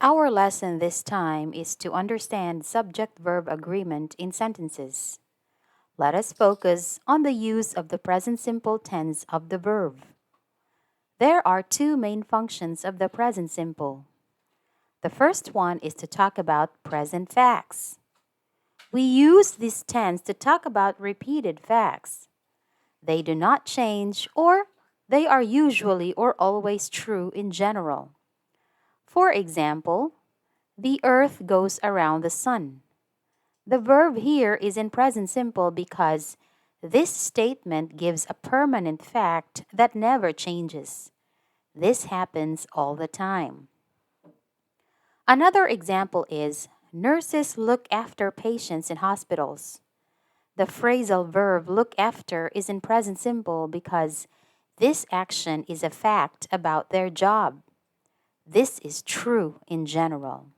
Our lesson this time is to understand subject-verb agreement in sentences. Let us focus on the use of the present simple tense of the verb. There are two main functions of the present simple. The first one is to talk about present facts. We use this tense to talk about repeated facts. They do not change, or they are usually or always true in general. For example, the earth goes around the sun. The verb here is in present simple because this statement gives a permanent fact that never changes. This happens all the time. Another example is nurses look after patients in hospitals. The phrasal verb look after is in present simple because this action is a fact about their job. This is true in general.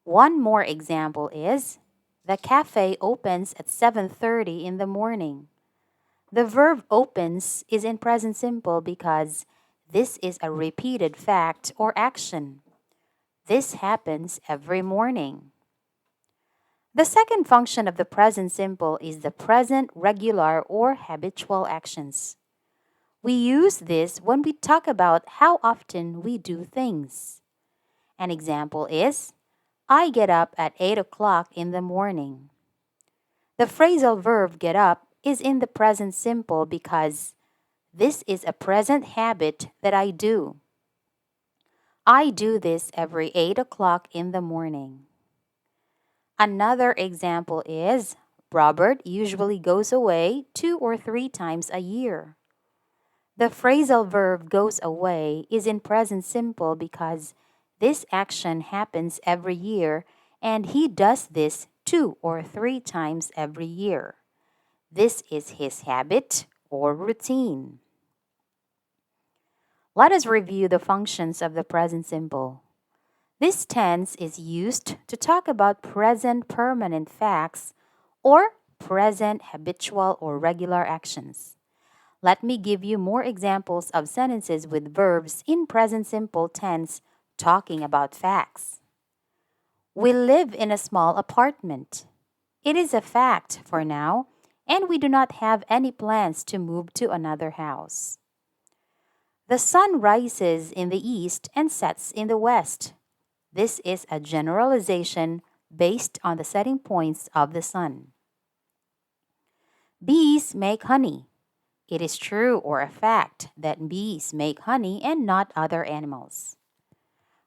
One more example is the cafe opens at 7:30 in the morning. The verb opens is in present simple because this is a repeated fact or action. This happens every morning. The second function of the present simple is the present regular or habitual actions. We use this when we talk about how often we do things. An example is, I get up at 8 o'clock in the morning. The phrasal verb get up is in the present simple because this is a present habit that I do. I do this every 8 o'clock in the morning. Another example is, Robert usually goes away 2 or 3 times a year. The phrasal verb goes away is in present simple because this action happens every year and he does this 2 or 3 times every year. This is his habit or routine. Let us review the functions of the present simple. This tense is used to talk about present permanent facts or present habitual or regular actions. Let me give you more examples of sentences with verbs in present simple tense talking about facts. We live in a small apartment. It is a fact for now, and we do not have any plans to move to another house. The sun rises in the east and sets in the west. This is a generalization based on the setting points of the sun. Bees make honey. It is true or a fact that bees make honey and not other animals.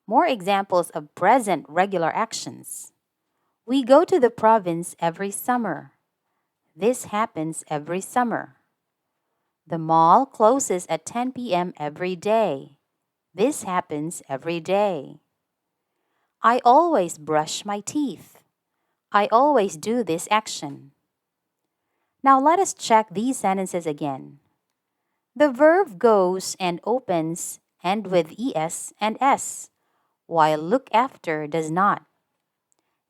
More examples of present regular actions. We go to the province every summer. This happens every summer. The mall closes at 10 p.m. every day. This happens every day. I always brush my teeth. I always do this action. Now let us check these sentences again. The verb goes and opens end with es and s, while look after does not.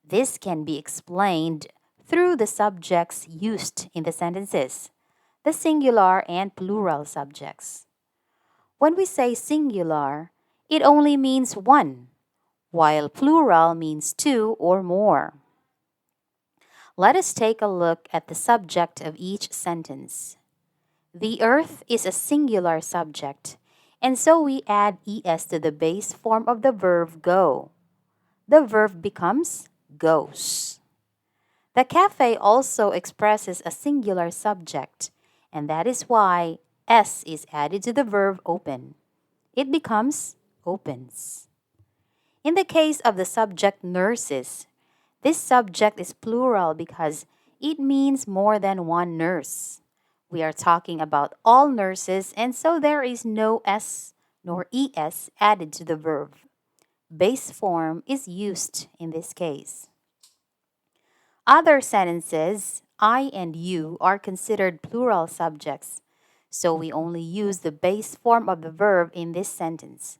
This can be explained through the subjects used in the sentences, the singular and plural subjects. When we say singular, it only means one, while plural means two or more. Let us take a look at the subject of each sentence. The earth is a singular subject, and so we add es to the base form of the verb go. The verb becomes goes. The cafe also expresses a singular subject, and that is why s is added to the verb open. It becomes opens. In the case of the subject nurses, this subject is plural because it means more than one nurse. We are talking about all nurses, and so there is no s nor es added to the verb. Base form is used in this case. Other sentences, I and you, are considered plural subjects, so we only use the base form of the verb in this sentence.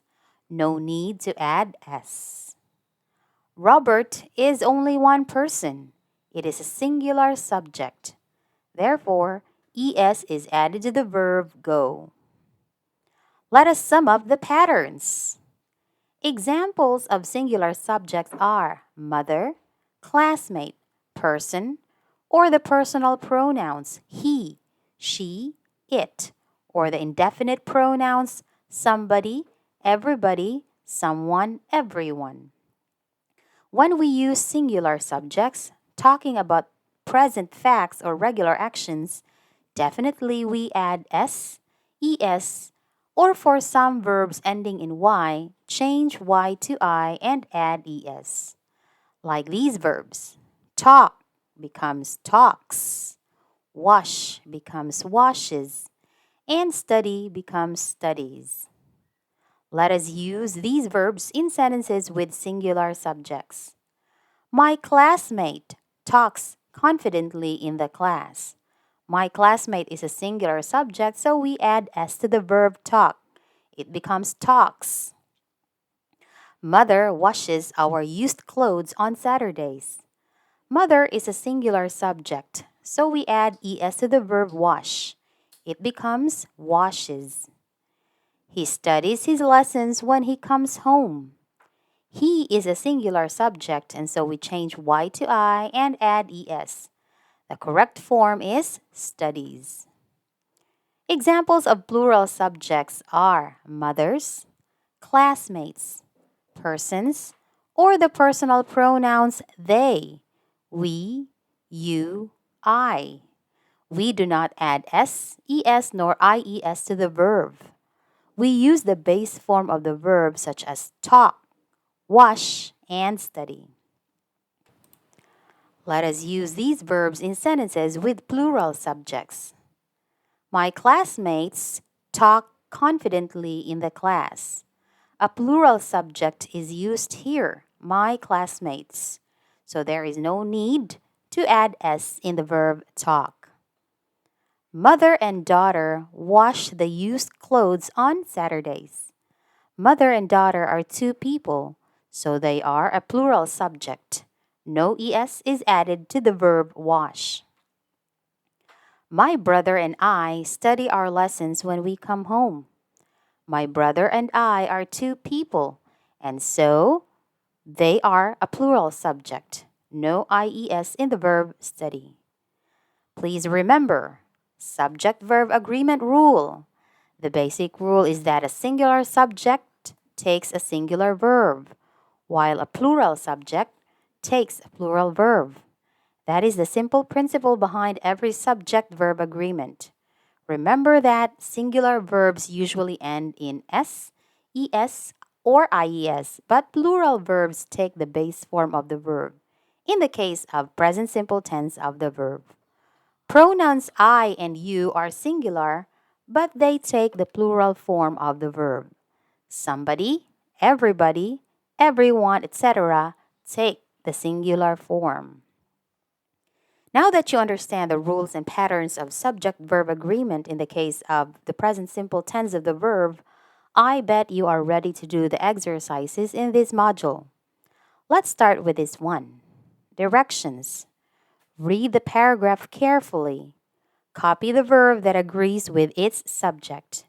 No need to add s. Robert is only one person. It is a singular subject. Therefore, es is added to the verb go. Let us sum up the patterns. Examples of singular subjects are mother, classmate, person, or the personal pronouns he, she, it, or the indefinite pronouns somebody, everybody, someone, everyone. When we use singular subjects, talking about present facts or regular actions, definitely we add s, es, or for some verbs ending in y, change y to I and add es. Like these verbs. Talk becomes talks, wash becomes washes, and study becomes studies. Let us use these verbs in sentences with singular subjects. My classmate talks confidently in the class. My classmate is a singular subject, so we add s to the verb talk. It becomes talks. Mother washes our used clothes on Saturdays. Mother is a singular subject, so we add es to the verb wash. It becomes washes. He studies his lessons when he comes home. He is a singular subject, and so we change y to I and add es. The correct form is studies. Examples of plural subjects are mothers, classmates, persons, or the personal pronouns they, we, you, I. We do not add s, es, nor ies to the verb. We use the base form of the verb such as talk, wash, and study. Let us use these verbs in sentences with plural subjects. My classmates talk confidently in the class. A plural subject is used here, my classmates. So there is no need to add s in the verb talk. Mother and daughter wash the used clothes on Saturdays. Mother and daughter are two people, so they are a plural subject. No es is added to the verb wash. My brother and I study our lessons when we come home. My brother and I are two people, and so they are a plural subject. No ies in the verb study. Please remember, subject-verb agreement rule. The basic rule is that a singular subject takes a singular verb, while a plural subject takes a plural verb. That is the simple principle behind every subject-verb agreement. Remember that singular verbs usually end in s, es, or ies, but plural verbs take the base form of the verb, in the case of present simple tense of the verb. Pronouns I and you are singular, but they take the plural form of the verb. Somebody, everybody, everyone, etc. take the singular form. Now that you understand the rules and patterns of subject-verb agreement in the case of the present simple tense of the verb, I bet you are ready to do the exercises in this module. Let's start with this one. Directions. Read the paragraph carefully. Copy the verb that agrees with its subject.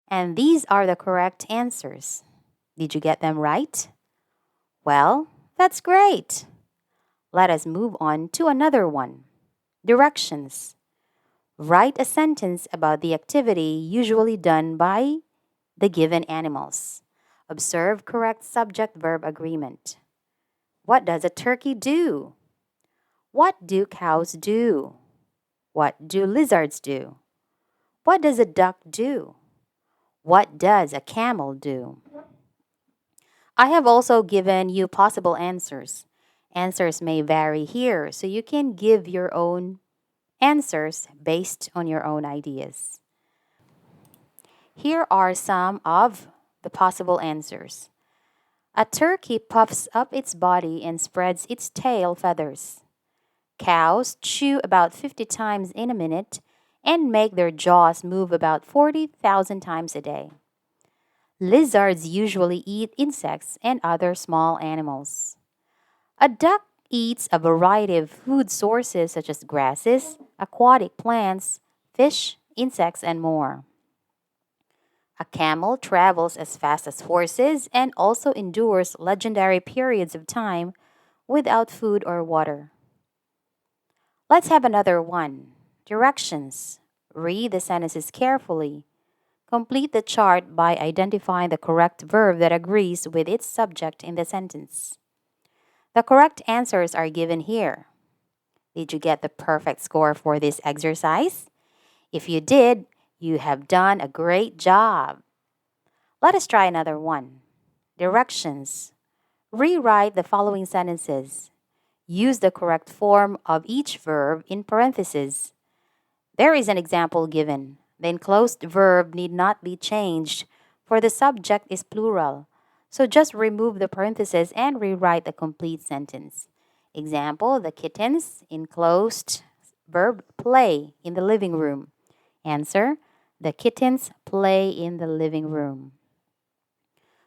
And these are the correct answers. Did you get them right? Well, that's great. Let us move on to another one. Directions. Write a sentence about the activity usually done by the given animals. Observe correct subject-verb agreement. What does a turkey do? What do cows do? What do lizards do? What does a duck do? What does a camel do? I have also given you possible answers. Answers may vary here, so you can give your own answers based on your own ideas. Here are some of the possible answers. A turkey puffs up its body and spreads its tail feathers. Cows chew about 50 times in a minute and make their jaws move about 40,000 times a day. Lizards usually eat insects and other small animals. A duck eats a variety of food sources such as grasses, aquatic plants, fish, insects, and more. A camel travels as fast as horses and also endures legendary periods of time without food or water. Let's have another one. Directions. Read the sentences carefully. Complete the chart by identifying the correct verb that agrees with its subject in the sentence. The correct answers are given here. Did you get the perfect score for this exercise? If you did, you have done a great job. Let us try another one. Directions. Rewrite the following sentences. Use the correct form of each verb in parentheses. There is an example given. The enclosed verb need not be changed, for the subject is plural. So just remove the parentheses and rewrite the complete sentence. Example, the kittens, enclosed verb, play in the living room. Answer, the kittens play in the living room.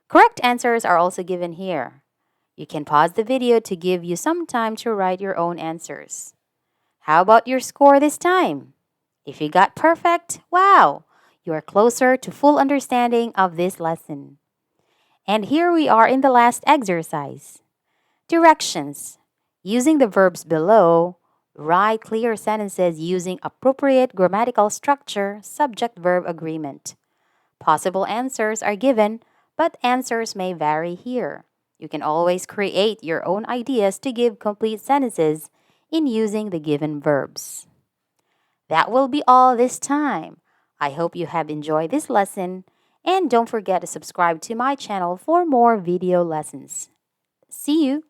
Correct answers are also given here. You can pause the video to give you some time to write your own answers. How about your score this time? If you got perfect, wow! You are closer to full understanding of this lesson. And here we are in the last exercise. Directions. Using the verbs below, write clear sentences using appropriate grammatical structure, subject-verb agreement. Possible answers are given, but answers may vary here. You can always create your own ideas to give complete sentences in using the given verbs. That will be all this time. I hope you have enjoyed this lesson, and don't forget to subscribe to my channel for more video lessons. See you